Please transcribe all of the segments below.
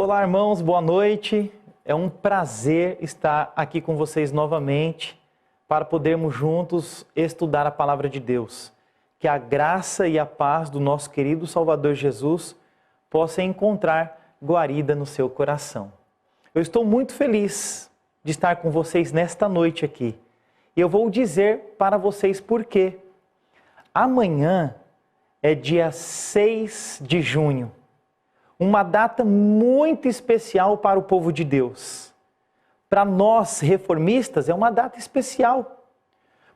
Olá, irmãos, boa noite. É um prazer estar aqui com vocês novamente para podermos juntos estudar a palavra de Deus. Que a graça e a paz do nosso querido Salvador Jesus possa encontrar guarida no seu coração. Eu estou muito feliz de estar com vocês nesta noite aqui. E eu vou dizer para vocês por quê. Amanhã é dia 6 de junho. Uma data muito especial para o povo de Deus. Para nós, reformistas, é uma data especial.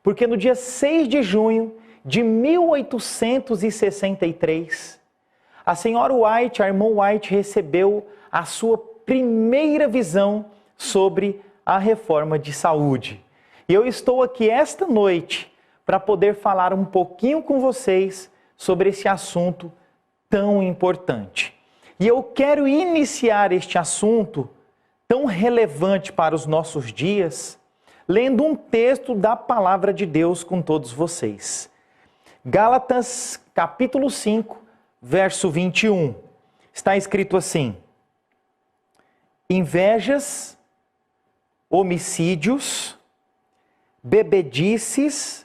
Porque no dia 6 de junho de 1863, a senhora White, a irmã White, recebeu a sua primeira visão sobre a reforma de saúde. E eu estou aqui esta noite para poder falar um pouquinho com vocês sobre esse assunto tão importante. E eu quero iniciar este assunto tão relevante para os nossos dias, lendo um texto da palavra de Deus com todos vocês. Gálatas, capítulo 5, verso 21. Está escrito assim: invejas, homicídios, bebedices,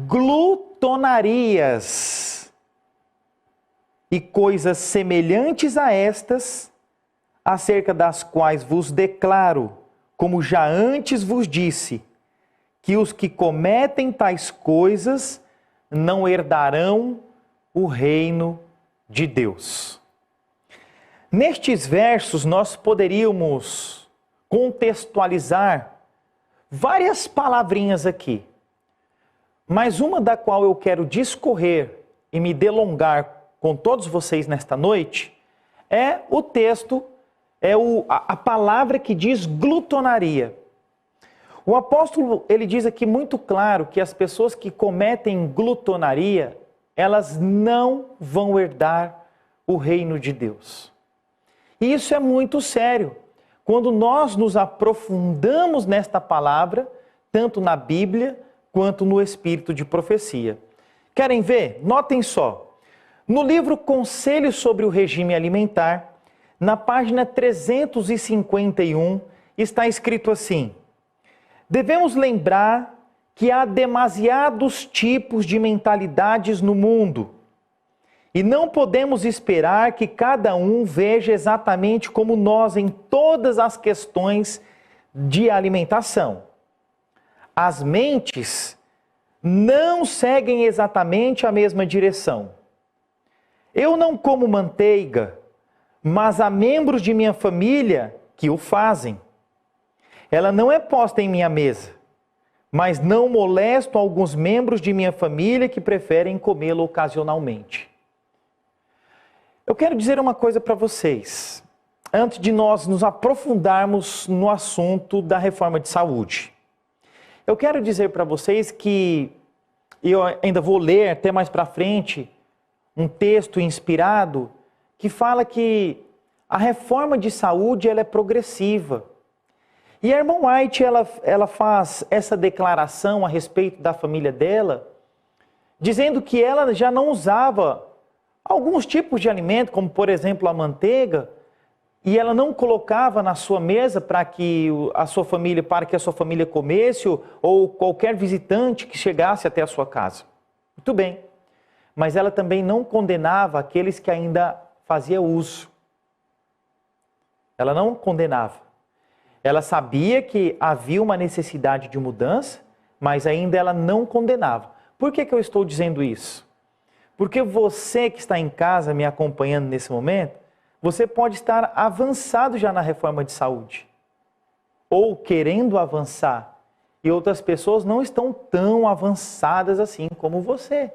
glutonarias e coisas semelhantes a estas, acerca das quais vos declaro, como já antes vos disse, que os que cometem tais coisas não herdarão o reino de Deus. Nestes versos nós poderíamos contextualizar várias palavrinhas aqui, mas uma da qual eu quero discorrer e me delongar com todos vocês nesta noite, é o texto, a palavra que diz glutonaria. O apóstolo, ele diz aqui muito claro que as pessoas que cometem glutonaria, elas não vão herdar o reino de Deus. E isso é muito sério. Quando nós nos aprofundamos nesta palavra, tanto na Bíblia quanto no espírito de profecia. Querem ver? Notem só. No livro Conselhos sobre o Regime Alimentar, na página 351, está escrito assim: devemos lembrar que há demasiados tipos de mentalidades no mundo e não podemos esperar que cada um veja exatamente como nós em todas as questões de alimentação. As mentes não seguem exatamente a mesma direção. Eu não como manteiga, mas há membros de minha família que o fazem. Ela não é posta em minha mesa, mas não molesto alguns membros de minha família que preferem comê-lo ocasionalmente. Eu quero dizer uma coisa para vocês, antes de nós nos aprofundarmos no assunto da reforma de saúde. Eu quero dizer para vocês que, eu ainda vou ler até mais para frente, um texto inspirado que fala que a reforma de saúde ela é progressiva. E a irmã White ela faz essa declaração a respeito da família dela, dizendo que ela já não usava alguns tipos de alimento, como por exemplo a manteiga, e ela não colocava na sua mesa para que a sua família comesse ou qualquer visitante que chegasse até a sua casa. Muito bem. Mas ela também não condenava aqueles que ainda faziam uso. Ela não condenava. Ela sabia que havia uma necessidade de mudança, mas ainda ela não condenava. Por que eu estou dizendo isso? Porque você que está em casa me acompanhando nesse momento, você pode estar avançado já na reforma de saúde. Ou querendo avançar. E outras pessoas não estão tão avançadas assim como você.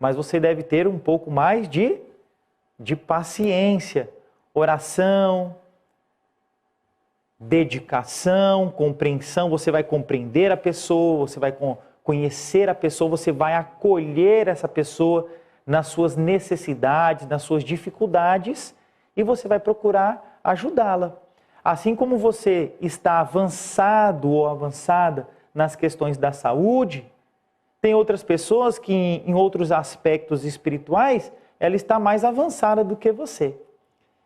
Mas você deve ter um pouco mais de paciência, oração, dedicação, compreensão. Você vai compreender a pessoa, você vai conhecer a pessoa, você vai acolher essa pessoa nas suas necessidades, nas suas dificuldades e você vai procurar ajudá-la. Assim como você está avançado ou avançada nas questões da saúde, tem outras pessoas que em outros aspectos espirituais, ela está mais avançada do que você.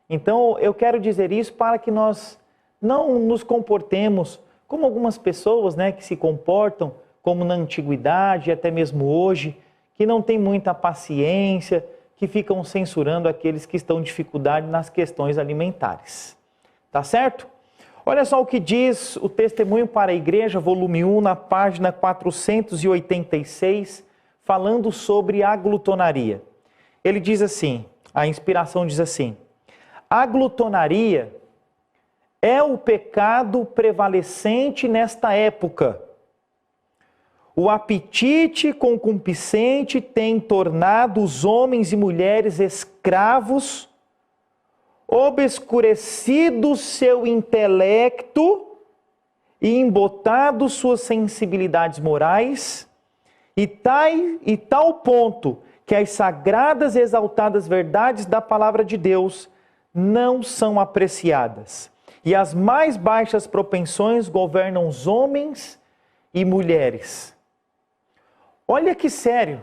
Então, eu quero dizer isso para que nós não nos comportemos como algumas pessoas, né, que se comportam como na antiguidade, até mesmo hoje, que não têm muita paciência, que ficam censurando aqueles que estão em dificuldade nas questões alimentares. Tá certo? Olha só o que diz o Testemunho para a Igreja, volume 1, na página 486, falando sobre a glutonaria. Ele diz assim, a inspiração diz assim: a glutonaria é o pecado prevalecente nesta época. O apetite concupiscente tem tornado os homens e mulheres escravos, obscurecido seu intelecto e embotado suas sensibilidades morais, e tal ponto que as sagradas e exaltadas verdades da palavra de Deus não são apreciadas. E as mais baixas propensões governam os homens e mulheres. Olha que sério.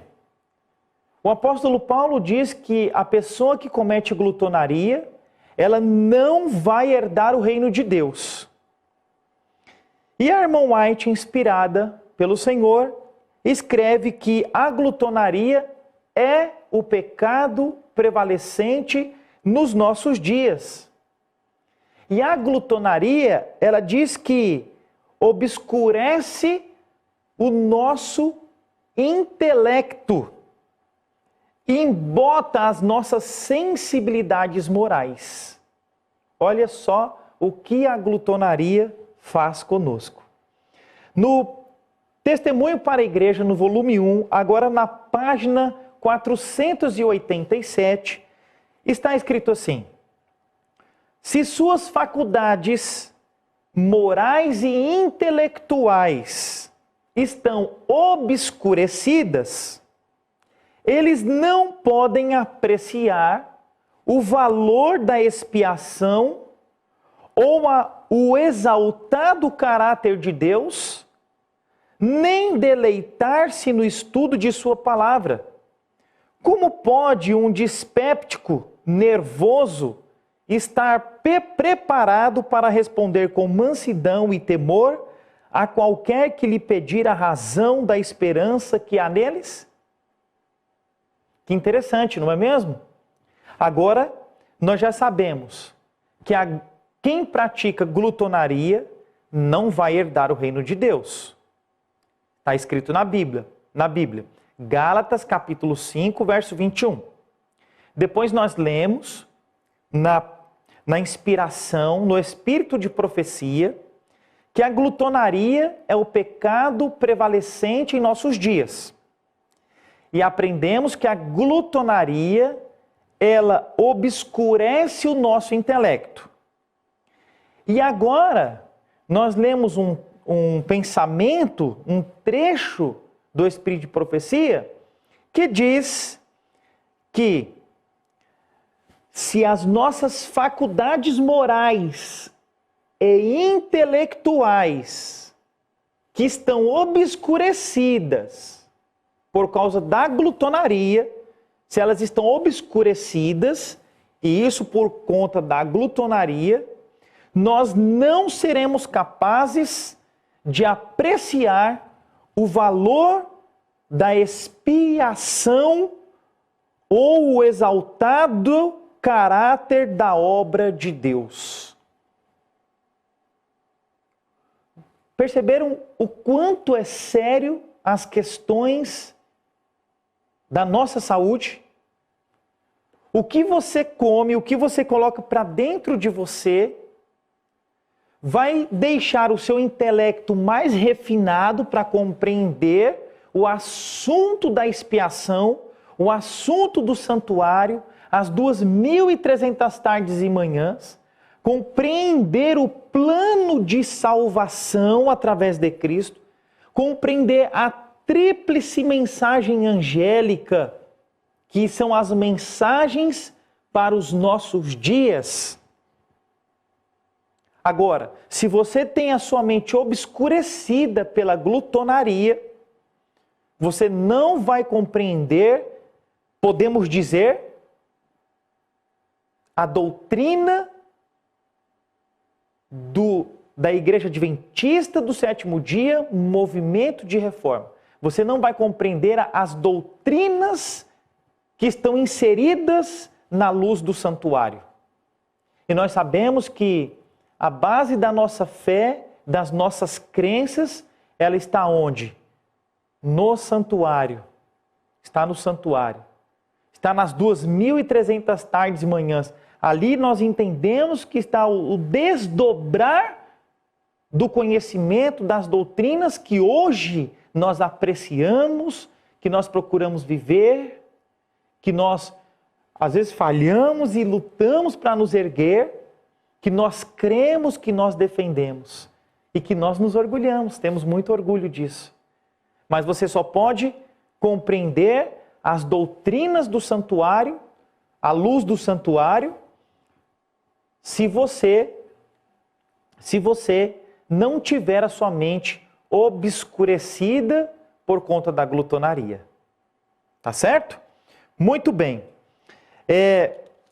O apóstolo Paulo diz que a pessoa que comete glutonaria, ela não vai herdar o reino de Deus. E a irmã White, inspirada pelo Senhor, escreve que a glutonaria é o pecado prevalecente nos nossos dias. E a glutonaria, ela diz que obscurece o nosso intelecto, embota as nossas sensibilidades morais. Olha só o que a glutonaria faz conosco. No Testemunho para a Igreja, no volume 1, agora na página 487, está escrito assim: se suas faculdades morais e intelectuais estão obscurecidas, eles não podem apreciar o valor da expiação ou o exaltado caráter de Deus, nem deleitar-se no estudo de sua palavra. Como pode um dispéptico nervoso estar preparado para responder com mansidão e temor a qualquer que lhe pedir a razão da esperança que há neles? Que interessante, não é mesmo? Agora, nós já sabemos que quem pratica glutonaria não vai herdar o reino de Deus. Está escrito na Bíblia. Gálatas capítulo 5, verso 21. Depois nós lemos na inspiração, no espírito de profecia, que a glutonaria é o pecado prevalecente em nossos dias. E aprendemos que a glutonaria, ela obscurece o nosso intelecto. E agora, nós lemos um pensamento, um trecho do espírito de profecia, que diz que se as nossas faculdades morais e intelectuais que estão obscurecidas por causa da glutonaria, se elas estão obscurecidas, e isso por conta da glutonaria, nós não seremos capazes de apreciar o valor da expiação ou o exaltado caráter da obra de Deus. Perceberam o quanto é sério as questões da nossa saúde? O que você come, o que você coloca para dentro de você, vai deixar o seu intelecto mais refinado para compreender o assunto da expiação, o assunto do santuário, as 2.300 tardes e manhãs, compreender o plano de salvação através de Cristo, compreender a tríplice mensagem angélica, que são as mensagens para os nossos dias. Agora, se você tem a sua mente obscurecida pela glutonaria, você não vai compreender, podemos dizer, a doutrina da Igreja Adventista do Sétimo Dia, movimento de reforma. Você não vai compreender as doutrinas que estão inseridas na luz do santuário. E nós sabemos que a base da nossa fé, das nossas crenças, ela está onde? No santuário. Está no santuário. Está nas 2.300 tardes e manhãs. Ali nós entendemos que está o desdobrar do conhecimento das doutrinas que hoje nós apreciamos, que nós procuramos viver, que nós às vezes falhamos e lutamos para nos erguer, que nós cremos, que nós defendemos e que nós nos orgulhamos, temos muito orgulho disso. Mas você só pode compreender as doutrinas do santuário, a luz do santuário, se você não tiver a sua mente obscurecida por conta da glutonaria. Tá certo? Muito bem.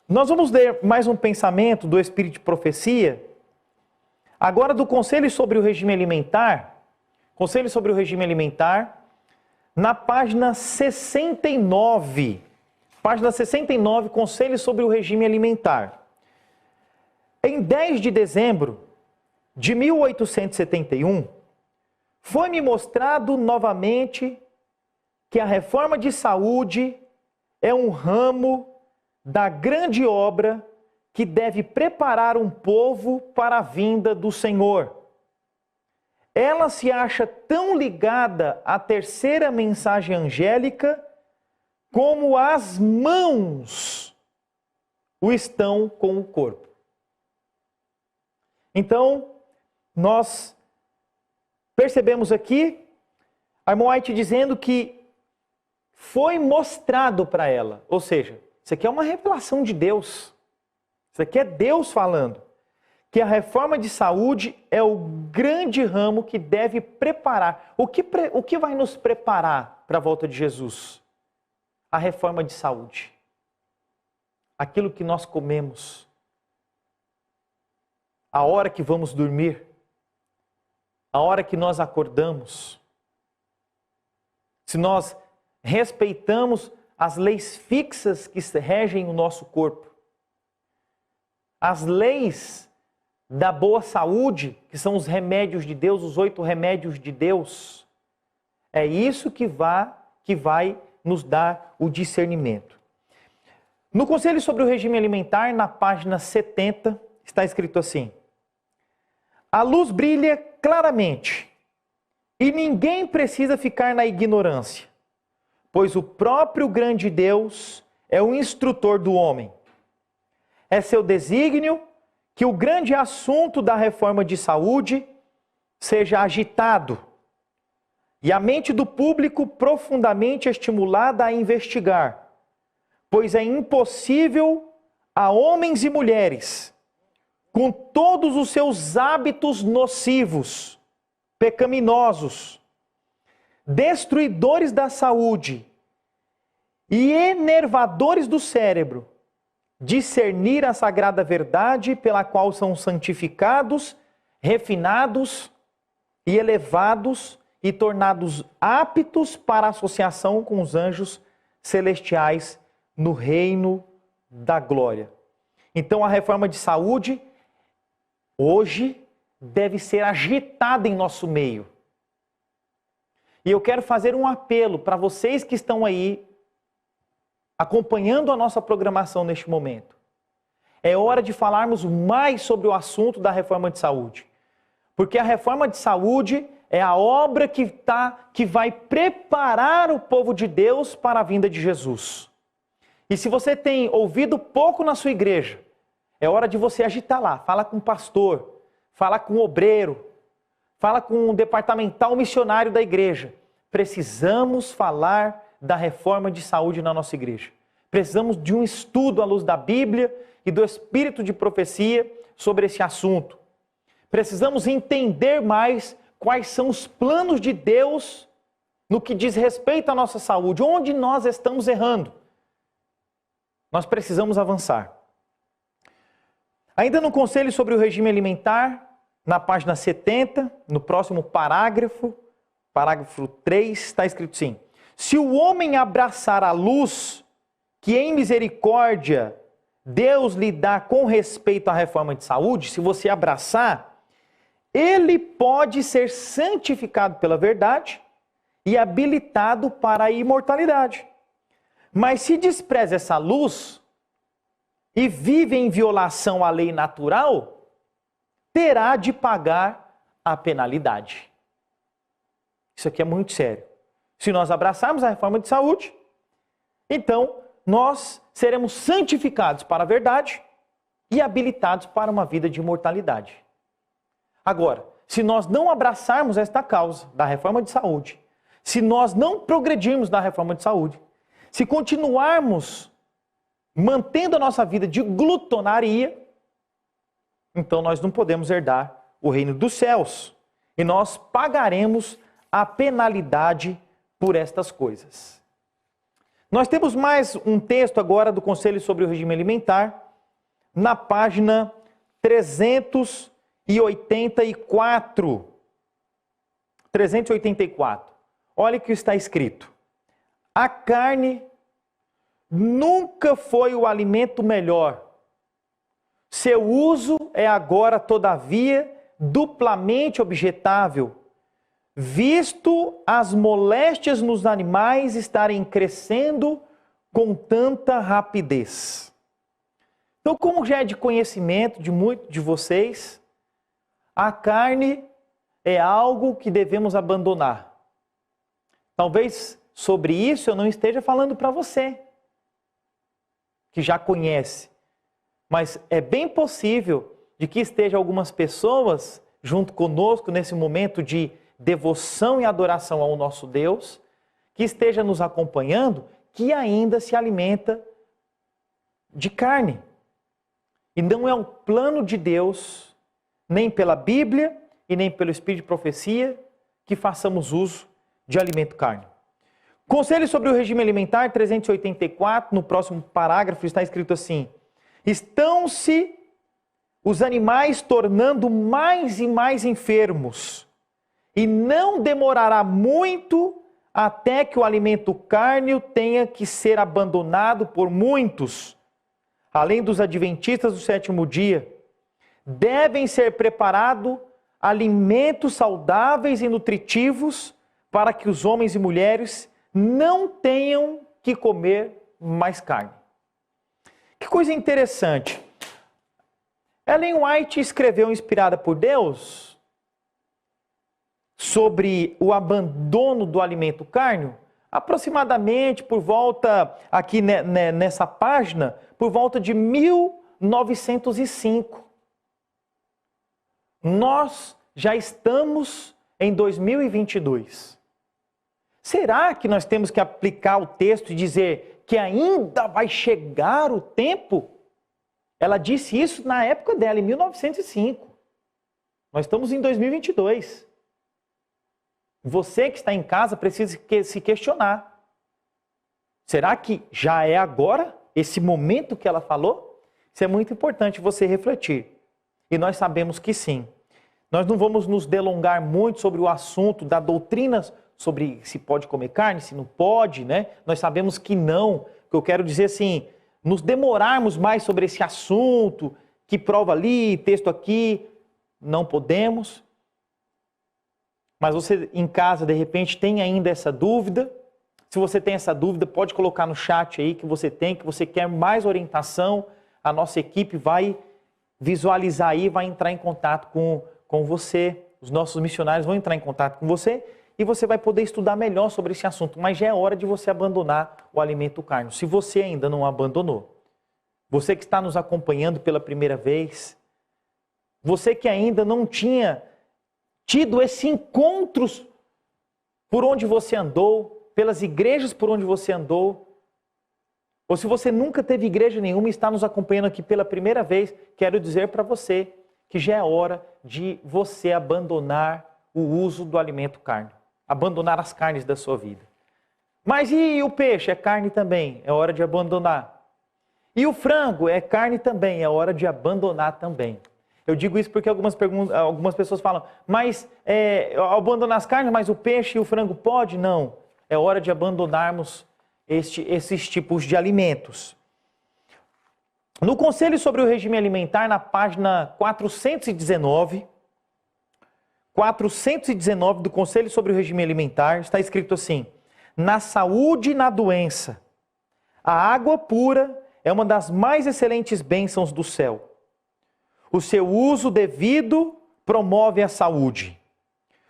Nós vamos ler mais um pensamento do Espírito de Profecia, agora do Conselho sobre o Regime Alimentar. Conselho sobre o Regime Alimentar, na página 69. Página 69, Conselho sobre o Regime Alimentar. Em 10 de dezembro de 1871, foi-me mostrado novamente que a reforma de saúde é um ramo da grande obra que deve preparar um povo para a vinda do Senhor. Ela se acha tão ligada à terceira mensagem angélica como as mãos o estão com o corpo. Então, nós percebemos aqui a irmã White dizendo que foi mostrado para ela. Ou seja, isso aqui é uma revelação de Deus. Isso aqui é Deus falando. Que a reforma de saúde é o grande ramo que deve preparar. O que vai nos preparar para a volta de Jesus? A reforma de saúde. Aquilo que nós comemos. A hora que vamos dormir. A hora que nós acordamos. Se nós respeitamos as leis fixas que regem o nosso corpo. As leis da boa saúde, que são os remédios de Deus, os 8 remédios de Deus. É isso que vai nos dar o discernimento. No Conselho sobre o Regime Alimentar, na página 70, está escrito assim: a luz brilha claramente e ninguém precisa ficar na ignorância, pois o próprio grande Deus é o instrutor do homem. É seu desígnio que o grande assunto da reforma de saúde seja agitado e a mente do público profundamente estimulada a investigar, pois é impossível a homens e mulheres, com todos os seus hábitos nocivos, pecaminosos, destruidores da saúde e enervadores do cérebro, discernir a sagrada verdade pela qual são santificados, refinados e elevados e tornados aptos para a associação com os anjos celestiais no reino da glória. Então a reforma de saúde hoje deve ser agitada em nosso meio. E eu quero fazer um apelo para vocês que estão aí acompanhando a nossa programação neste momento. É hora de falarmos mais sobre o assunto da reforma de saúde. Porque a reforma de saúde é a obra que vai preparar o povo de Deus para a vinda de Jesus. E se você tem ouvido pouco na sua igreja, é hora de você agitar lá. Fala com o pastor, fala com o obreiro, fala com o departamental missionário da igreja. Precisamos falar da reforma de saúde na nossa igreja. Precisamos de um estudo à luz da Bíblia e do Espírito de Profecia sobre esse assunto. Precisamos entender mais quais são os planos de Deus no que diz respeito à nossa saúde, onde nós estamos errando. Nós precisamos avançar. Ainda no conselho sobre o regime alimentar, na página 70, no próximo parágrafo 3, está escrito assim: se o homem abraçar a luz que em misericórdia Deus lhe dá com respeito à reforma de saúde, se você abraçar, ele pode ser santificado pela verdade e habilitado para a imortalidade. Mas se despreza essa luz e vive em violação à lei natural, terá de pagar a penalidade. Isso aqui é muito sério. Se nós abraçarmos a reforma de saúde, então nós seremos santificados para a verdade e habilitados para uma vida de imortalidade. Agora, se nós não abraçarmos esta causa da reforma de saúde, se nós não progredirmos na reforma de saúde, se continuarmos mantendo a nossa vida de glutonaria, então nós não podemos herdar o reino dos céus. E nós pagaremos a penalidade por estas coisas. Nós temos mais um texto agora do Conselho sobre o Regime Alimentar, na página 384. 384. Olha o que está escrito. A carne nunca foi o alimento melhor. Seu uso é agora, todavia, duplamente objetável, visto as moléstias nos animais estarem crescendo com tanta rapidez. Então, como já é de conhecimento de muitos de vocês, a carne é algo que devemos abandonar. Talvez sobre isso eu não esteja falando para você, que já conhece, mas é bem possível de que esteja algumas pessoas junto conosco nesse momento de devoção e adoração ao nosso Deus, que esteja nos acompanhando, que ainda se alimenta de carne. E não é um plano de Deus, nem pela Bíblia e nem pelo Espírito de profecia, que façamos uso de alimento carne. Conselho sobre o regime alimentar, 384, no próximo parágrafo está escrito assim: estão-se os animais tornando mais e mais enfermos, e não demorará muito até que o alimento carne tenha que ser abandonado por muitos. Além dos adventistas do sétimo dia, devem ser preparados alimentos saudáveis e nutritivos para que os homens e mulheres não tenham que comer mais carne. Que coisa interessante. Ellen White escreveu, inspirada por Deus, sobre o abandono do alimento carne, aproximadamente por volta, aqui nessa página, por volta de 1905. Nós já estamos em 2022. Será que nós temos que aplicar o texto e dizer que ainda vai chegar o tempo? Ela disse isso na época dela, em 1905. Nós estamos em 2022. Você que está em casa precisa se questionar. Será que já é agora, esse momento que ela falou? Isso é muito importante você refletir. E nós sabemos que sim. Nós não vamos nos delongar muito sobre o assunto da doutrina sobre se pode comer carne, se não pode, né? Nós sabemos que não. O que eu quero dizer assim, nos demorarmos mais sobre esse assunto, que prova ali, texto aqui, não podemos. Mas você em casa, de repente, tem ainda essa dúvida. Se você tem essa dúvida, pode colocar no chat aí que você tem, que você quer mais orientação. A nossa equipe vai visualizar aí, vai entrar em contato com você. Os nossos missionários vão entrar em contato com você e você vai poder estudar melhor sobre esse assunto. Mas já é hora de você abandonar o alimento carne, se você ainda não abandonou. Você que está nos acompanhando pela primeira vez, você que ainda não tinha tido esse encontro por onde você andou, pelas igrejas por onde você andou, ou se você nunca teve igreja nenhuma e está nos acompanhando aqui pela primeira vez, quero dizer para você que já é hora de você abandonar o uso do alimento carne, abandonar as carnes da sua vida. Mas e o peixe? É carne também, é hora de abandonar. E o frango é carne também, é hora de abandonar também. Eu digo isso porque algumas pessoas falam, mas abandonar as carnes, mas o peixe e o frango pode? Não, é hora de abandonarmos esses tipos de alimentos. No Conselho sobre o Regime Alimentar, na página 419 do Conselho sobre o Regime Alimentar, está escrito assim: na saúde e na doença, a água pura é uma das mais excelentes bênçãos do céu. O seu uso devido promove a saúde.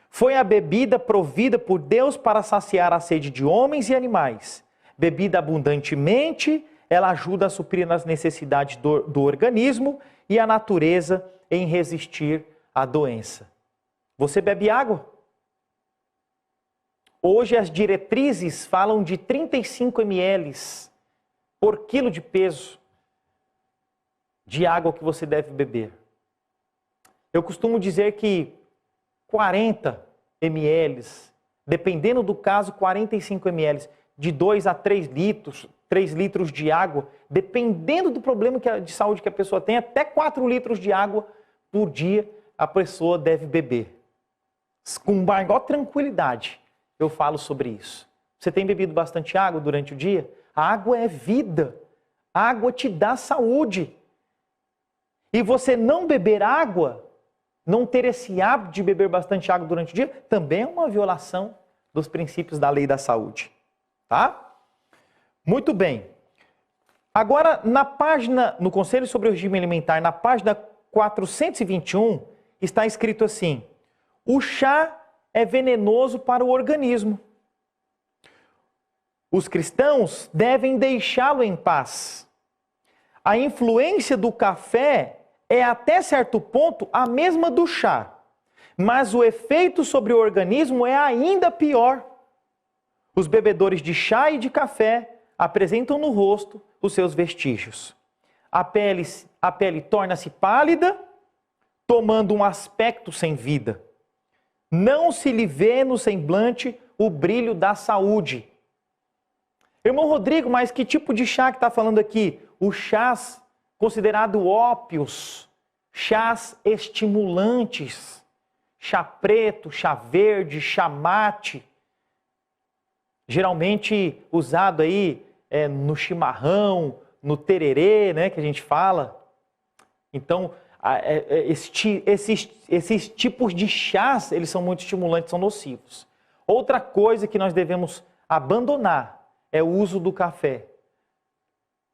Foi a bebida provida por Deus para saciar a sede de homens e animais. Bebida abundantemente, ela ajuda a suprir as necessidades do organismo e a natureza em resistir à doença. Você bebe água? Hoje as diretrizes falam de 35 ml por quilo de peso de água que você deve beber. Eu costumo dizer que 40 ml, dependendo do caso, 45 ml, de 2 a 3 litros de água, dependendo do problema de saúde que a pessoa tem, até 4 litros de água por dia a pessoa deve beber. Com maior tranquilidade, eu falo sobre isso. Você tem bebido bastante água durante o dia? A água é vida. A água te dá saúde. E você não beber água, não ter esse hábito de beber bastante água durante o dia, também é uma violação dos princípios da lei da saúde. Tá? Muito bem. Agora, no Conselho sobre o Regime Alimentar, na página 421, está escrito assim: o chá é venenoso para o organismo. Os cristãos devem deixá-lo em paz. A influência do café é até certo ponto a mesma do chá, mas o efeito sobre o organismo é ainda pior. Os bebedores de chá e de café apresentam no rosto os seus vestígios. A pele torna-se pálida, tomando um aspecto sem vida. Não se lhe vê no semblante o brilho da saúde. Irmão Rodrigo, mas que tipo de chá que está falando aqui? Os chás considerados ópios, chás estimulantes, chá preto, chá verde, chá mate, geralmente usado aí no chimarrão, no tererê, né, que a gente fala. Então, esses tipos de chás, eles são muito estimulantes, são nocivos. Outra coisa que nós devemos abandonar é o uso do café.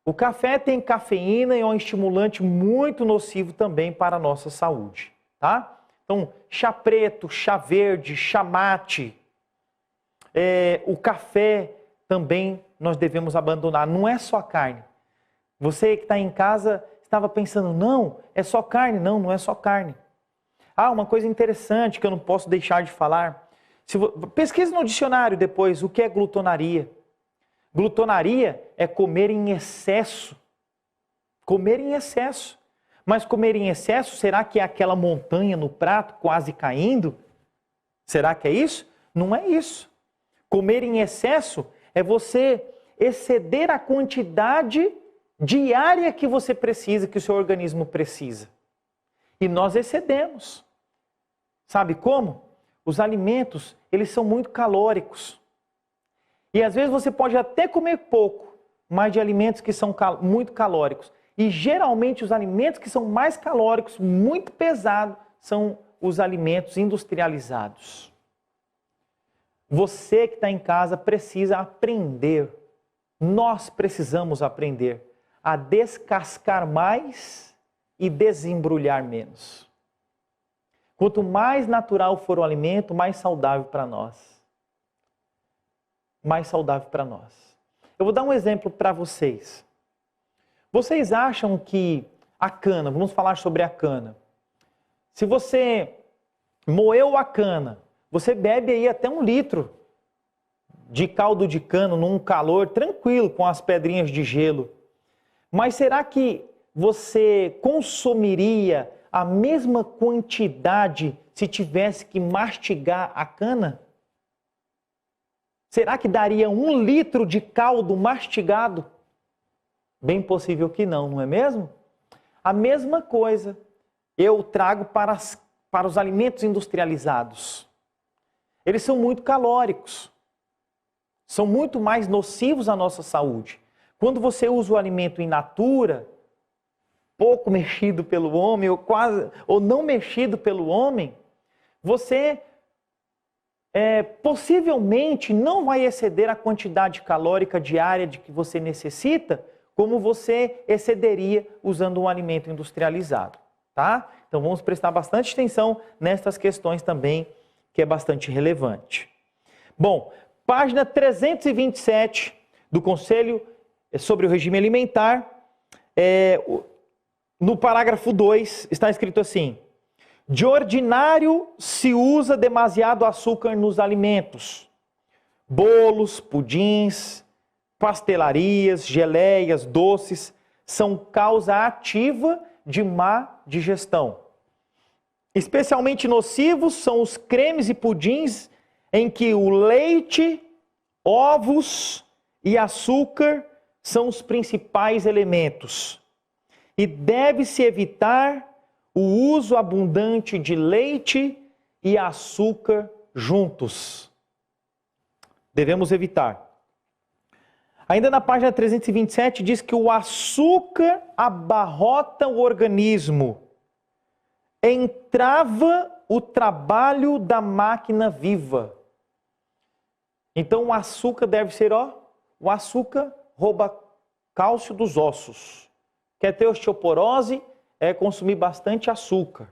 O café tem cafeína e é um estimulante muito nocivo também para a nossa saúde, tá? Então, chá preto, chá verde, chá mate, o café também nós devemos abandonar. Não é só carne. Você que está em casa estava pensando, não, é só carne. Não, não é só carne. Ah, uma coisa interessante que eu não posso deixar de falar. Pesquise no dicionário depois o que é glutonaria. Glutonaria é comer em excesso. Comer em excesso. Mas comer em excesso, será que é aquela montanha no prato quase caindo? Será que é isso? Não é isso. Comer em excesso é você exceder a quantidade diária que você precisa, que o seu organismo precisa. E nós excedemos. Sabe como? Os alimentos, eles são muito calóricos. E às vezes você pode até comer pouco, mas de alimentos que são muito calóricos. E geralmente os alimentos que são mais calóricos, muito pesados, são os alimentos industrializados. Você que está em casa precisa aprender, nós precisamos aprender a descascar mais e desembrulhar menos. Quanto mais natural for o alimento, mais saudável para nós. Mais saudável para nós. Eu vou dar um exemplo para vocês. Vocês acham que a cana, vamos falar sobre a cana. Se você moeu a cana, você bebe aí até 1 litro de caldo de cana num calor tranquilo com as pedrinhas de gelo. Mas será que você consumiria a mesma quantidade se tivesse que mastigar a cana? Será que daria 1 litro de caldo mastigado? Bem possível que não, não é mesmo? A mesma coisa eu trago para os alimentos industrializados. Eles são muito calóricos. São muito mais nocivos à nossa saúde. Quando você usa o alimento in natura, pouco mexido pelo homem, ou não mexido pelo homem, você possivelmente não vai exceder a quantidade calórica diária de que você necessita, como você excederia usando um alimento industrializado, tá? Então vamos prestar bastante atenção nestas questões também, que é bastante relevante. Bom, página 327 do Conselho sobre o Regime Alimentar, no parágrafo 2 está escrito assim: de ordinário se usa demasiado açúcar nos alimentos, bolos, pudins, pastelarias, geleias, doces, são causa ativa de má digestão. Especialmente nocivos são os cremes e pudins em que o leite, ovos e açúcar são os principais elementos. E deve-se evitar o uso abundante de leite e açúcar juntos. Devemos evitar. Ainda na página 327 diz que o açúcar abarrota o organismo, entrava o trabalho da máquina viva. Então o açúcar deve ser, o açúcar rouba cálcio dos ossos. Quer ter osteoporose? É consumir bastante açúcar.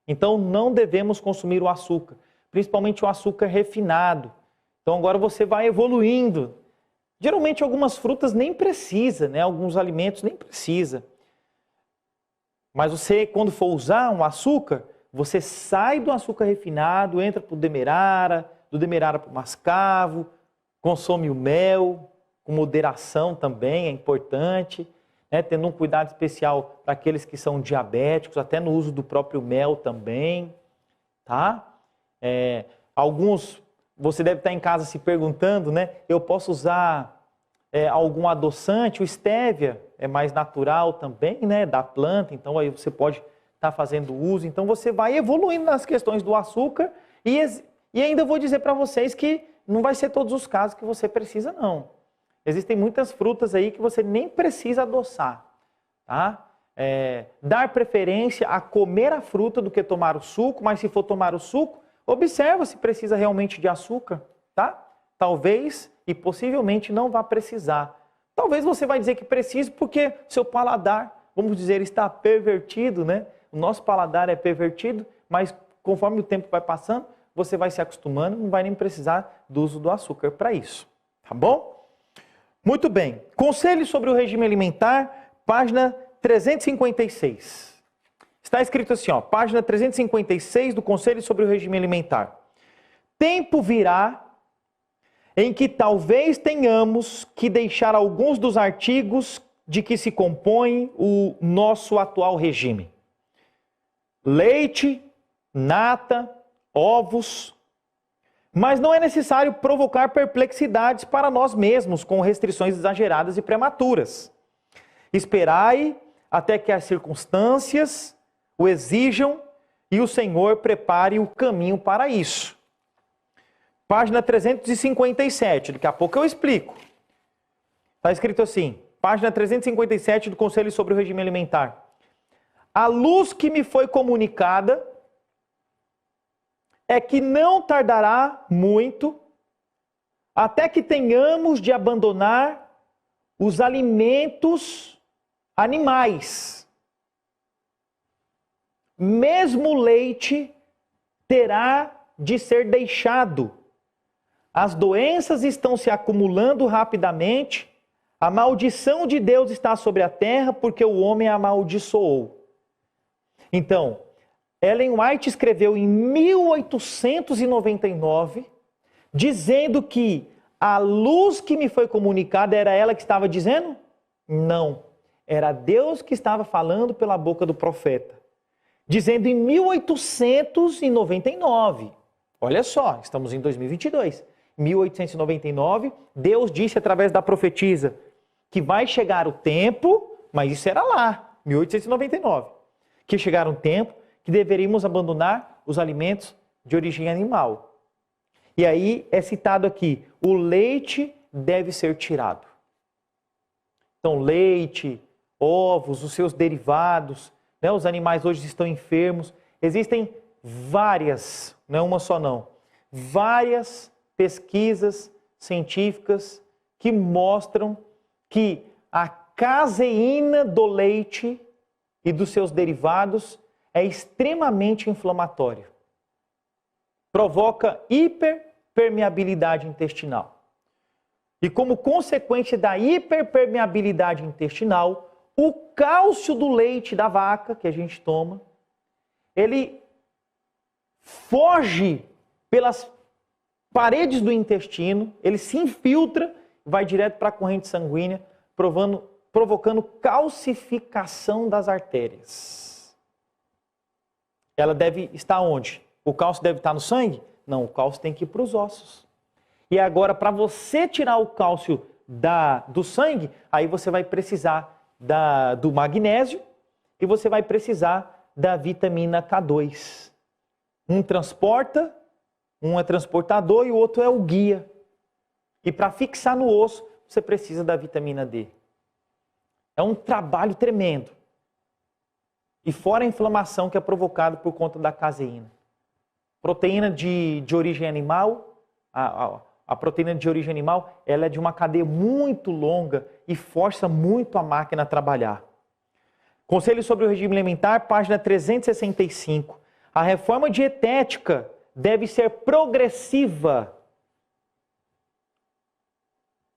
Então não devemos consumir o açúcar, principalmente o açúcar refinado. Então agora você vai evoluindo. Geralmente algumas frutas nem precisa, né? Alguns alimentos nem precisa. Mas você, quando for usar um açúcar, você sai do açúcar refinado, entra para o demerara, do demerara para o mascavo, consome o mel, com moderação também, é importante, né? Tendo um cuidado especial para aqueles que são diabéticos, até no uso do próprio mel também, tá? Alguns, você deve estar em casa se perguntando, né? Eu posso usar algum adoçante? O stevia é mais natural também, né? Da planta, então aí você pode estar fazendo uso. Então você vai evoluindo nas questões do açúcar e ainda vou dizer para vocês que não vai ser todos os casos que você precisa, não. Existem muitas frutas aí que você nem precisa adoçar, tá? Dar preferência a comer a fruta do que tomar o suco, mas se for tomar o suco, observa se precisa realmente de açúcar, tá? Talvez e possivelmente não vá precisar. Talvez você vai dizer que precisa porque seu paladar, vamos dizer, está pervertido, né? O nosso paladar é pervertido, mas conforme o tempo vai passando, você vai se acostumando, não vai nem precisar do uso do açúcar para isso, tá bom? Muito bem. Conselho sobre o regime alimentar, página 356. Está escrito assim, página 356 do Conselho sobre o Regime Alimentar. Tempo virá em que talvez tenhamos que deixar alguns dos artigos de que se compõe o nosso atual regime. Leite, nata, ovos. Mas não é necessário provocar perplexidades para nós mesmos com restrições exageradas e prematuras. Esperai até que as circunstâncias o exijam e o Senhor prepare o caminho para isso. Página 357, daqui a pouco eu explico. Está escrito assim, página 357 do Conselho sobre o Regime Alimentar. A luz que me foi comunicada é que não tardará muito até que tenhamos de abandonar os alimentos animais. Mesmo o leite terá de ser deixado. As doenças estão se acumulando rapidamente. A maldição de Deus está sobre a terra porque o homem a amaldiçoou. Então, Ellen White escreveu em 1899, dizendo que a luz que me foi comunicada era ela que estava dizendo? Não, era Deus que estava falando pela boca do profeta. Dizendo em 1899, olha só, estamos em 2022, 1899, Deus disse através da profetisa, que vai chegar o tempo, mas isso era lá, 1899, que chegar um tempo que deveríamos abandonar os alimentos de origem animal. E aí é citado aqui, o leite deve ser tirado. Então, leite, ovos, os seus derivados, né? Os animais hoje estão enfermos. Existem várias, não é uma só não, várias pesquisas científicas que mostram que a caseína do leite e dos seus derivados é extremamente inflamatório. Provoca hiperpermeabilidade intestinal. E como consequência da hiperpermeabilidade intestinal, o cálcio do leite da vaca que a gente toma, ele foge pelas paredes do intestino, ele se infiltra, vai direto para a corrente sanguínea, provocando calcificação das artérias. Ela deve estar onde? O cálcio deve estar no sangue? Não, o cálcio tem que ir para os ossos. E agora, para você tirar o cálcio do sangue, aí você vai precisar do magnésio e você vai precisar da vitamina K2. Um transporta, um é transportador e o outro é o guia. E para fixar no osso, você precisa da vitamina D. É um trabalho tremendo. E fora a inflamação que é provocada por conta da caseína. Proteína de origem animal, a proteína de origem animal, ela é de uma cadeia muito longa e força muito a máquina a trabalhar. Conselho sobre o regime alimentar, página 365. A reforma dietética deve ser progressiva.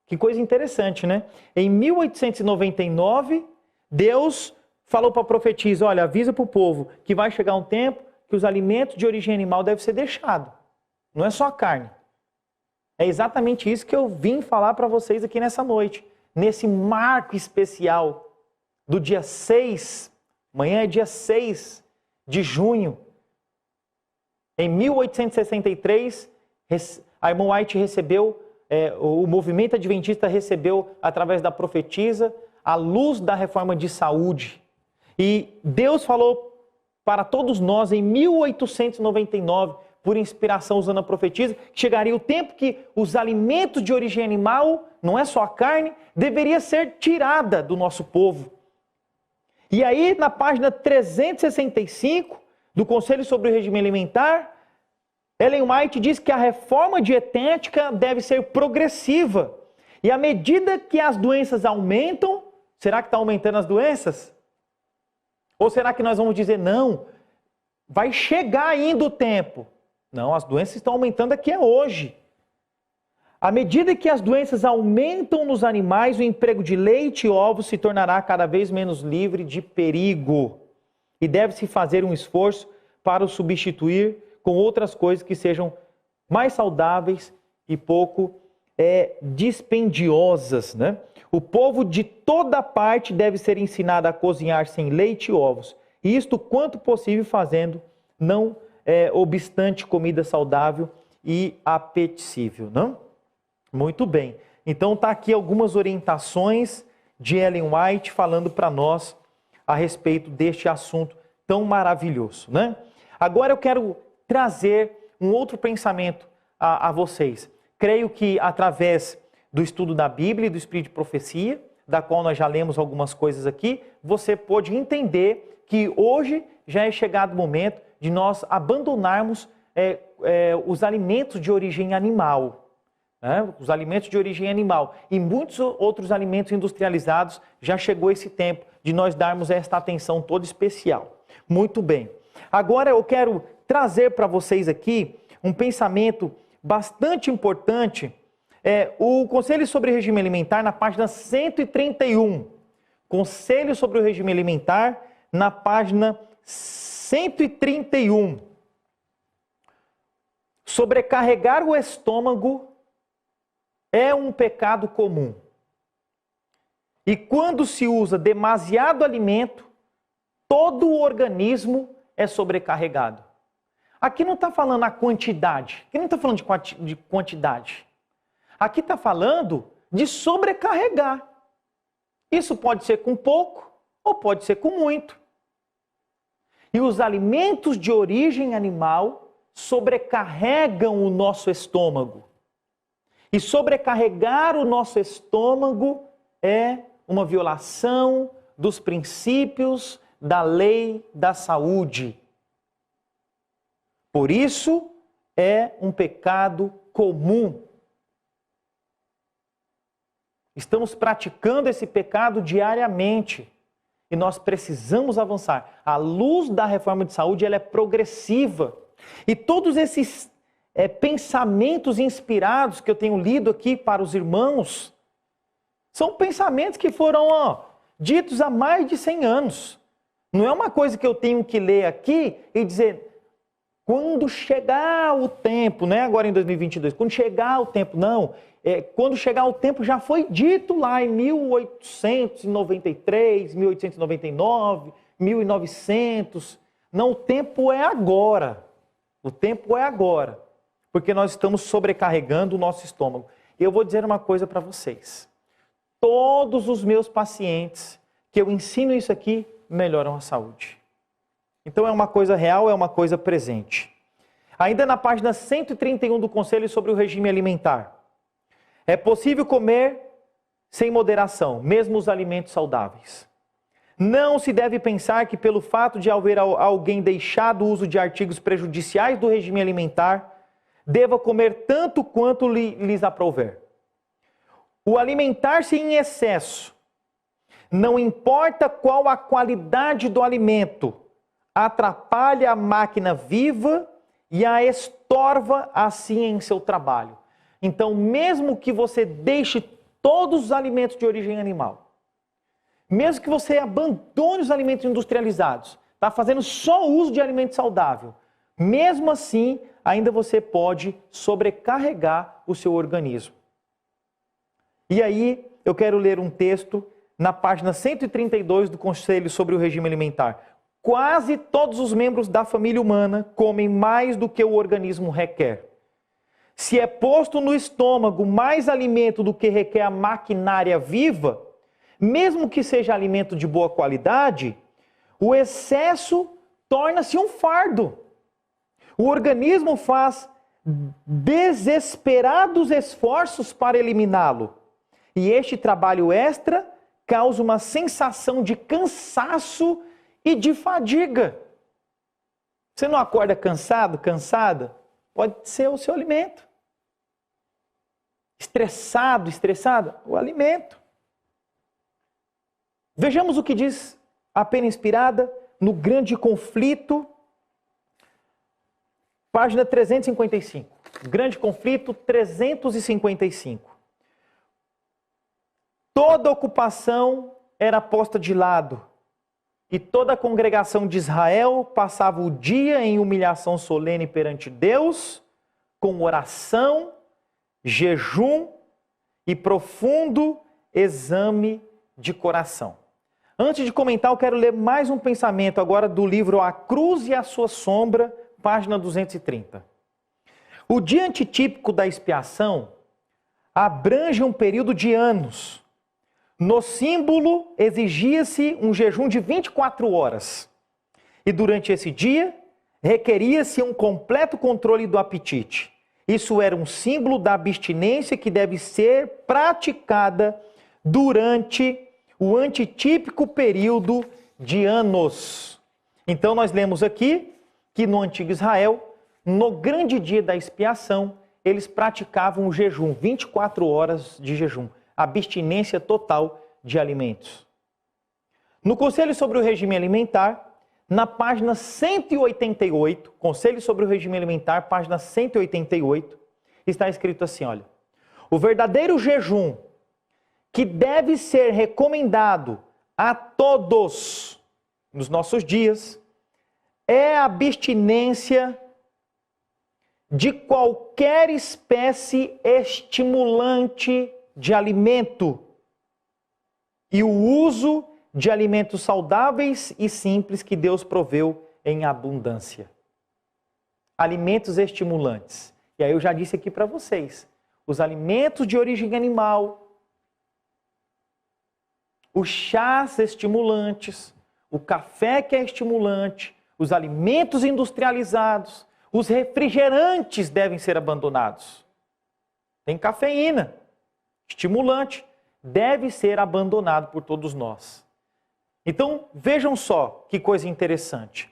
Que coisa interessante, né? Em 1899, Deus falou para a profetisa, olha, avisa para o povo que vai chegar um tempo que os alimentos de origem animal devem ser deixados. Não é só a carne. É exatamente isso que eu vim falar para vocês aqui nessa noite. Nesse marco especial do dia 6, amanhã é dia 6 de junho. Em 1863, a irmã White recebeu, o movimento adventista recebeu, através da profetisa, a luz da reforma de saúde. E Deus falou para todos nós em 1899, por inspiração usando a profetisa, que chegaria o tempo que os alimentos de origem animal, não é só a carne, deveria ser tirada do nosso povo. E aí, na página 365 do Conselho sobre o Regime Alimentar, Ellen White diz que a reforma dietética deve ser progressiva. E à medida que as doenças aumentam, será que está aumentando as doenças? Ou será que nós vamos dizer, não, vai chegar ainda o tempo? Não, as doenças estão aumentando aqui hoje. À medida que as doenças aumentam nos animais, o emprego de leite e ovos se tornará cada vez menos livre de perigo. E deve-se fazer um esforço para o substituir com outras coisas que sejam mais saudáveis e pouco dispendiosas, né? O povo de toda parte deve ser ensinado a cozinhar sem leite e ovos. E isto quanto possível fazendo, não obstante comida saudável e apetecível, não? Muito bem. Então tá aqui algumas orientações de Ellen White falando para nós a respeito deste assunto tão maravilhoso, né? Agora eu quero trazer um outro pensamento a vocês. Creio que através do estudo da Bíblia e do Espírito de Profecia, da qual nós já lemos algumas coisas aqui, você pode entender que hoje já é chegado o momento de nós abandonarmos os alimentos de origem animal. Né? Os alimentos de origem animal. E muitos outros alimentos industrializados, já chegou esse tempo de nós darmos esta atenção toda especial. Muito bem. Agora eu quero trazer para vocês aqui um pensamento bastante importante. O Conselho sobre o Regime Alimentar, na página 131. Conselho sobre o Regime Alimentar, na página 131. Sobrecarregar o estômago é um pecado comum. E quando se usa demasiado alimento, todo o organismo é sobrecarregado. Aqui não está falando a quantidade. Aqui não está falando de quantidade. Aqui está falando de sobrecarregar. Isso pode ser com pouco ou pode ser com muito. E os alimentos de origem animal sobrecarregam o nosso estômago. E sobrecarregar o nosso estômago é uma violação dos princípios da lei da saúde. Por isso, é um pecado comum. Estamos praticando esse pecado diariamente e nós precisamos avançar. A luz da reforma de saúde ela é progressiva. E todos esses pensamentos inspirados que eu tenho lido aqui para os irmãos, são pensamentos que foram ditos há mais de 100 anos. Não é uma coisa que eu tenho que ler aqui e dizer, quando chegar o tempo, né? Agora em 2022, quando chegar o tempo, não. Quando chegar o tempo já foi dito lá em 1893, 1899, 1900. Não, o tempo é agora. O tempo é agora. Porque nós estamos sobrecarregando o nosso estômago. E eu vou dizer uma coisa para vocês. Todos os meus pacientes que eu ensino isso aqui melhoram a saúde. Então é uma coisa real, é uma coisa presente. Ainda na página 131 do Conselho sobre o Regime Alimentar. É possível comer sem moderação, mesmo os alimentos saudáveis. Não se deve pensar que pelo fato de haver alguém deixado o uso de artigos prejudiciais do regime alimentar, deva comer tanto quanto lhes aprouver. O alimentar-se em excesso, não importa qual a qualidade do alimento, atrapalha a máquina viva e a estorva assim em seu trabalho. Então, mesmo que você deixe todos os alimentos de origem animal, mesmo que você abandone os alimentos industrializados, está fazendo só uso de alimento saudável, mesmo assim, ainda você pode sobrecarregar o seu organismo. E aí, eu quero ler um texto na página 132 do Conselho sobre o Regime Alimentar. Quase todos os membros da família humana comem mais do que o organismo requer. Se é posto no estômago mais alimento do que requer a maquinária viva, mesmo que seja alimento de boa qualidade, o excesso torna-se um fardo. O organismo faz desesperados esforços para eliminá-lo. E este trabalho extra causa uma sensação de cansaço e de fadiga. Você não acorda cansado, cansada? Pode ser o seu alimento. Estressado, estressada? O alimento. Vejamos o que diz a Pena Inspirada no Grande Conflito, página 355. Grande Conflito 355. Toda ocupação era posta de lado, e toda a congregação de Israel passava o dia em humilhação solene perante Deus, com oração, jejum e profundo exame de coração. Antes de comentar, eu quero ler mais um pensamento agora do livro A Cruz e a Sua Sombra, página 230. O dia antitípico da expiação abrange um período de anos. No símbolo, exigia-se um jejum de 24 horas. E durante esse dia, requeria-se um completo controle do apetite. Isso era um símbolo da abstinência que deve ser praticada durante o antitípico período de anos. Então nós lemos aqui que no antigo Israel, no grande dia da expiação, eles praticavam o jejum, 24 horas de jejum. Abstinência total de alimentos. No Conselho sobre o Regime Alimentar, na página 188, Conselho sobre o Regime Alimentar, página 188, está escrito assim, olha: o verdadeiro jejum que deve ser recomendado a todos nos nossos dias é a abstinência de qualquer espécie estimulante de alimento e o uso de alimentos saudáveis e simples que Deus proveu em abundância. Alimentos estimulantes. E aí eu já disse aqui para vocês, os alimentos de origem animal, os chás estimulantes, o café que é estimulante, os alimentos industrializados, os refrigerantes devem ser abandonados. Tem cafeína, estimulante, deve ser abandonado por todos nós. Então, vejam só que coisa interessante.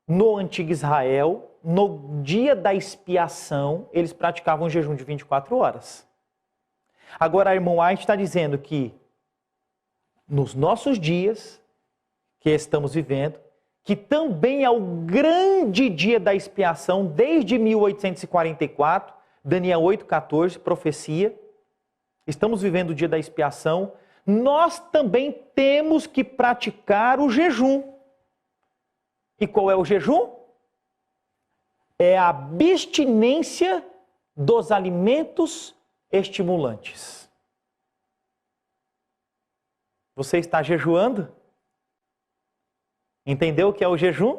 No antigo Israel, no dia da expiação, eles praticavam um jejum de 24 horas. Agora, a irmã White está dizendo que nos nossos dias, que estamos vivendo, que também é o grande dia da expiação, desde 1844, Daniel 8,14, profecia, estamos vivendo o dia da expiação, nós também temos que praticar o jejum. E qual é o jejum? É a abstinência dos alimentos estimulantes. Você está jejuando? Entendeu o que é o jejum?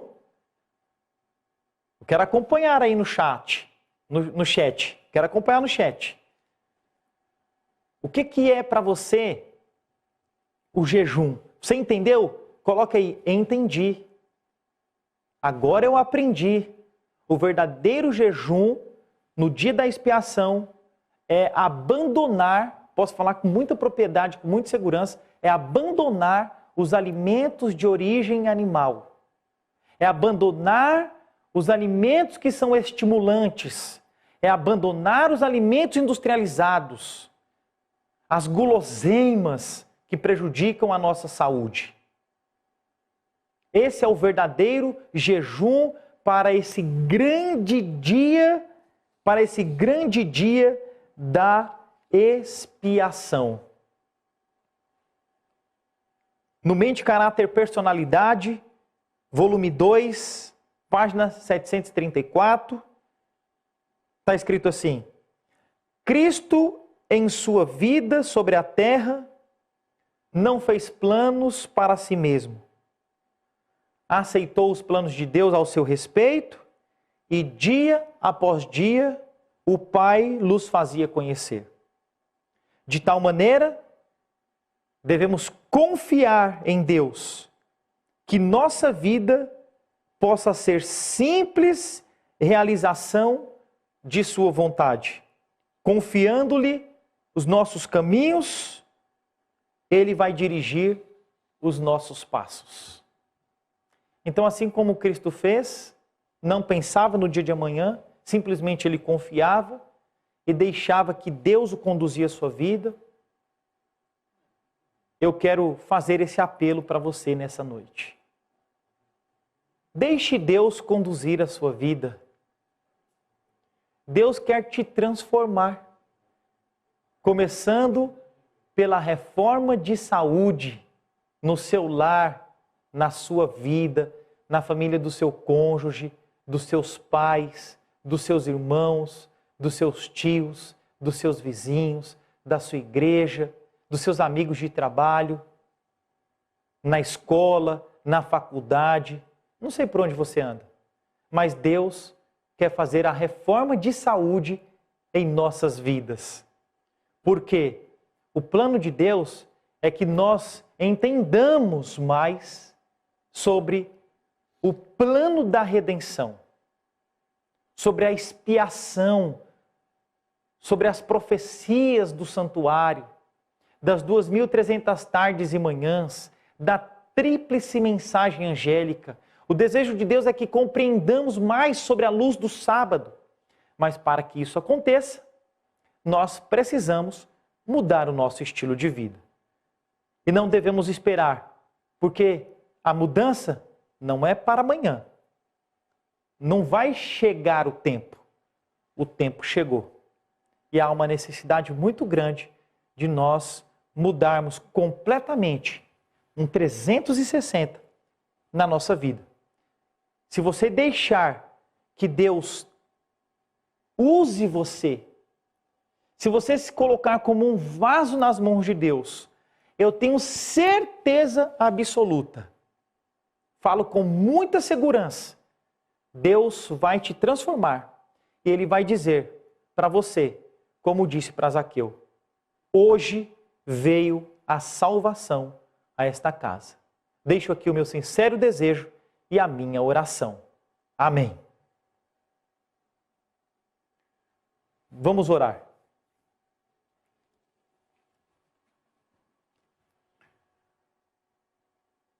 Eu quero acompanhar aí no chat. No chat. Quero acompanhar no chat. O que é para você o jejum? Você entendeu? Coloca aí, entendi. Agora eu aprendi. O verdadeiro jejum, no dia da expiação, é abandonar, posso falar com muita propriedade, com muita segurança, é abandonar os alimentos de origem animal. É abandonar os alimentos que são estimulantes. É abandonar os alimentos industrializados. As guloseimas que prejudicam a nossa saúde. Esse é o verdadeiro jejum para esse grande dia, da expiação. No Mente, Caráter, Personalidade, volume 2, página 734, está escrito assim: Cristo, em sua vida sobre a terra, não fez planos para si mesmo. Aceitou os planos de Deus ao seu respeito e dia após dia o Pai los fazia conhecer. De tal maneira, devemos confiar em Deus, que nossa vida possa ser simples realização de sua vontade. Confiando-lhe os nossos caminhos, Ele vai dirigir os nossos passos. Então, assim como Cristo fez, não pensava no dia de amanhã, simplesmente Ele confiava e deixava que Deus o conduzia a sua vida. Eu quero fazer esse apelo para você nessa noite. Deixe Deus conduzir a sua vida. Deus quer te transformar, começando pela reforma de saúde no seu lar, na sua vida, na família do seu cônjuge, dos seus pais, dos seus irmãos, dos seus tios, dos seus vizinhos, da sua igreja, dos seus amigos de trabalho, na escola, na faculdade, não sei por onde você anda, mas Deus quer fazer a reforma de saúde em nossas vidas. Porque o plano de Deus é que nós entendamos mais sobre o plano da redenção, sobre a expiação, sobre as profecias do santuário, das 2.300 tardes e manhãs, da tríplice mensagem angélica. O desejo de Deus é que compreendamos mais sobre a luz do sábado. Mas para que isso aconteça, nós precisamos mudar o nosso estilo de vida. E não devemos esperar, porque a mudança não é para amanhã. Não vai chegar o tempo. O tempo chegou. E há uma necessidade muito grande de nós mudarmos completamente um 360 na nossa vida. Se você deixar que Deus use você, se você se colocar como um vaso nas mãos de Deus, eu tenho certeza absoluta, falo com muita segurança, Deus vai te transformar e Ele vai dizer para você, como disse para Zaqueu: hoje veio a salvação a esta casa. Deixo aqui o meu sincero desejo e a minha oração. Amém. Vamos orar.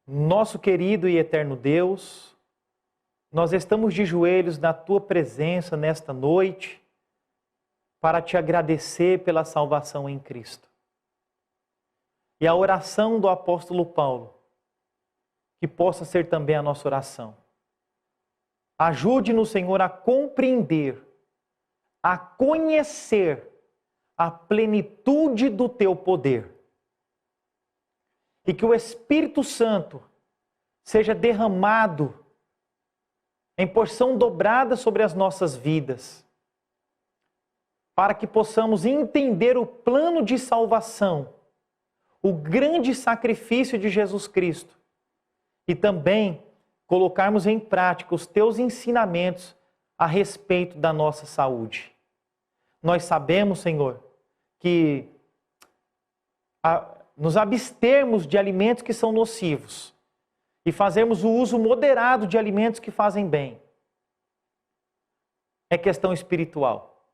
Nosso querido e eterno Deus, nós estamos de joelhos na Tua presença nesta noite para Te agradecer pela salvação em Cristo. E a oração do apóstolo Paulo, que possa ser também a nossa oração. Ajude-nos, Senhor, a compreender, a conhecer a plenitude do Teu poder. E que o Espírito Santo seja derramado em porção dobrada sobre as nossas vidas, para que possamos entender o plano de salvação, o grande sacrifício de Jesus Cristo, e também colocarmos em prática os Teus ensinamentos a respeito da nossa saúde. Nós sabemos, Senhor, que nos abstermos de alimentos que são nocivos e fazermos o uso moderado de alimentos que fazem bem é questão espiritual.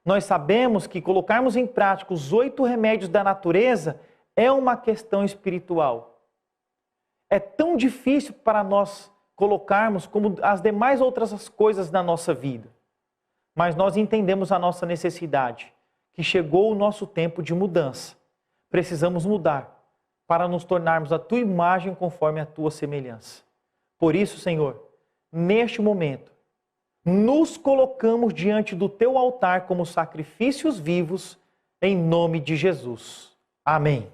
Nós sabemos que colocarmos em prática os 8 remédios da natureza é uma questão espiritual. É tão difícil para nós colocarmos como as demais outras coisas na nossa vida. Mas nós entendemos a nossa necessidade, que chegou o nosso tempo de mudança. Precisamos mudar para nos tornarmos a Tua imagem conforme a Tua semelhança. Por isso, Senhor, neste momento, nos colocamos diante do Teu altar como sacrifícios vivos, em nome de Jesus. Amém.